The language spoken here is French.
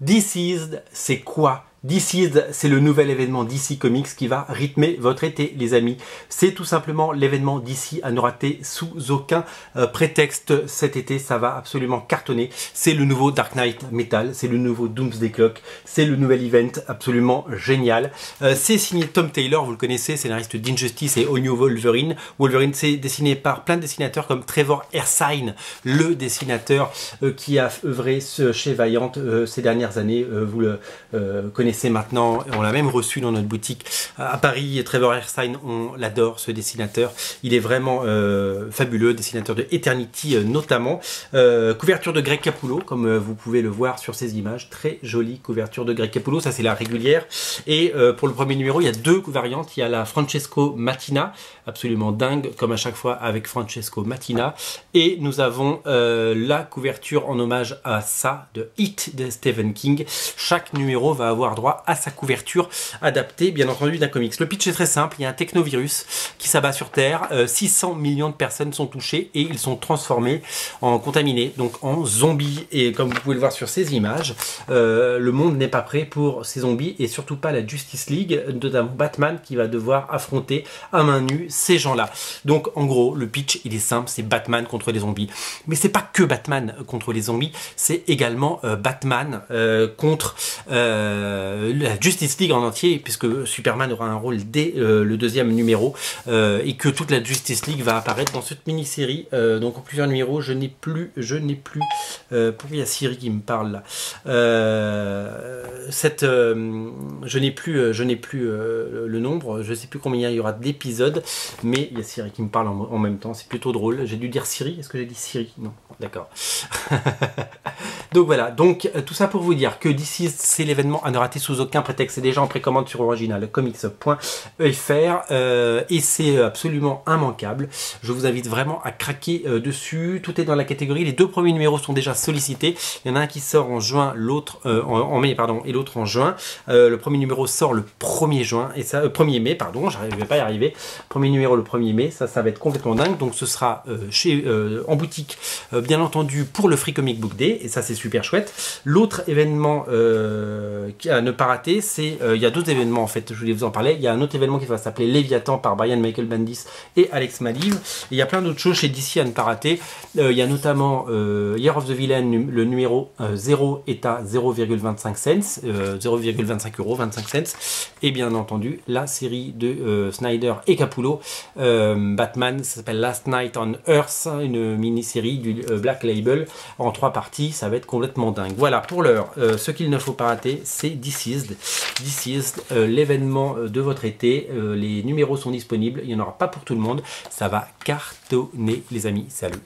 Deceased, c'est quoi? Deceased, c'est le nouvel événement DC Comics qui va rythmer votre été, les amis. C'est tout simplement l'événement DC à ne rater sous aucun prétexte cet été. Ça va absolument cartonner. C'est le nouveau Dark Knight Metal, c'est le nouveau Doomsday Clock, c'est le nouvel event absolument génial. C'est signé Tom Taylor, vous le connaissez, scénariste d'Injustice et All New Wolverine. Wolverine, c'est dessiné par plein de dessinateurs comme Trevor Hairsine, le dessinateur qui a œuvré chez Valiant ces dernières années. Vous le connaissez maintenant, on l'a même reçu dans notre boutique à Paris. Trevor Hairsine, on l'adore, ce dessinateur, il est vraiment fabuleux, dessinateur de Eternity notamment. Couverture de Greg Capullo, comme vous pouvez le voir sur ces images, très jolie couverture de Greg Capullo, ça c'est la régulière. Et pour le premier numéro, il y a deux variantes, il y a la Francesco Mattina, absolument dingue comme à chaque fois avec Francesco Mattina, et nous avons la couverture en hommage à ça de It de Stephen King. Chaque numéro va avoir droit à sa couverture adaptée bien entendu d'un comics. Le pitch est très simple, il y a un technovirus qui s'abat sur Terre, 600 millions de personnes sont touchées et ils sont transformés en contaminés, donc en zombies. Et comme vous pouvez le voir sur ces images, le monde n'est pas prêt pour ces zombies et surtout pas la Justice League, notamment Batman qui va devoir affronter à main nue ces gens-là. Donc en gros, le pitch il est simple, c'est Batman contre les zombies. Mais c'est pas que Batman contre les zombies, c'est également Batman contre la Justice League en entier, puisque Superman aura un rôle dès le deuxième numéro et que toute la Justice League va apparaître dans cette mini-série. Donc en plusieurs numéros, je n'ai plus pourquoi il y a Siri qui me parle là, je n'ai plus le nombre, je ne sais plus combien il y aura d'épisodes, mais il y a Siri qui me parle en même temps, c'est plutôt drôle. J'ai dû dire Siri, est-ce que j'ai dit Siri? Non, d'accord. Donc voilà, donc tout ça pour vous dire que d'ici c'est l'événement à ne rater sous aucun prétexte. C'est déjà en précommande sur originalcomics.fr et c'est absolument immanquable. Je vous invite vraiment à craquer dessus. Tout est dans la catégorie. Les deux premiers numéros sont déjà sollicités. Il y en a un qui sort en juin, l'autre en mai, pardon, et l'autre en juin. Le premier numéro sort le 1er juin et ça 1er mai, pardon, j'arrivais pas à y arriver. Premier numéro le 1er mai, ça va être complètement dingue. Donc ce sera en boutique bien entendu pour le Free Comic Book Day et ça c'est super chouette. L'autre événement à ne pas rater, c'est il y a d'autres événements en fait, je voulais vous en parler. Il y a un autre événement qui va s'appeler Léviathan par Brian Michael Bendis et Alex Maliv. Et il y a plein d'autres choses chez DC à ne pas rater. Il y a notamment Year of the Villain, le numéro 0 est à 0,25 cents, 0,25 €, 25 cents. Et bien entendu la série de Snyder et Capullo, Batman, ça s'appelle Last Night on Earth, une mini-série du Black Label en 3 parties. Ça va être complètement dingue. Voilà pour l'heure, ce qu'il ne faut pas rater, c'est Deceased, l'événement de votre été. Les numéros sont disponibles, il n'y en aura pas pour tout le monde, ça va cartonner les amis, salut.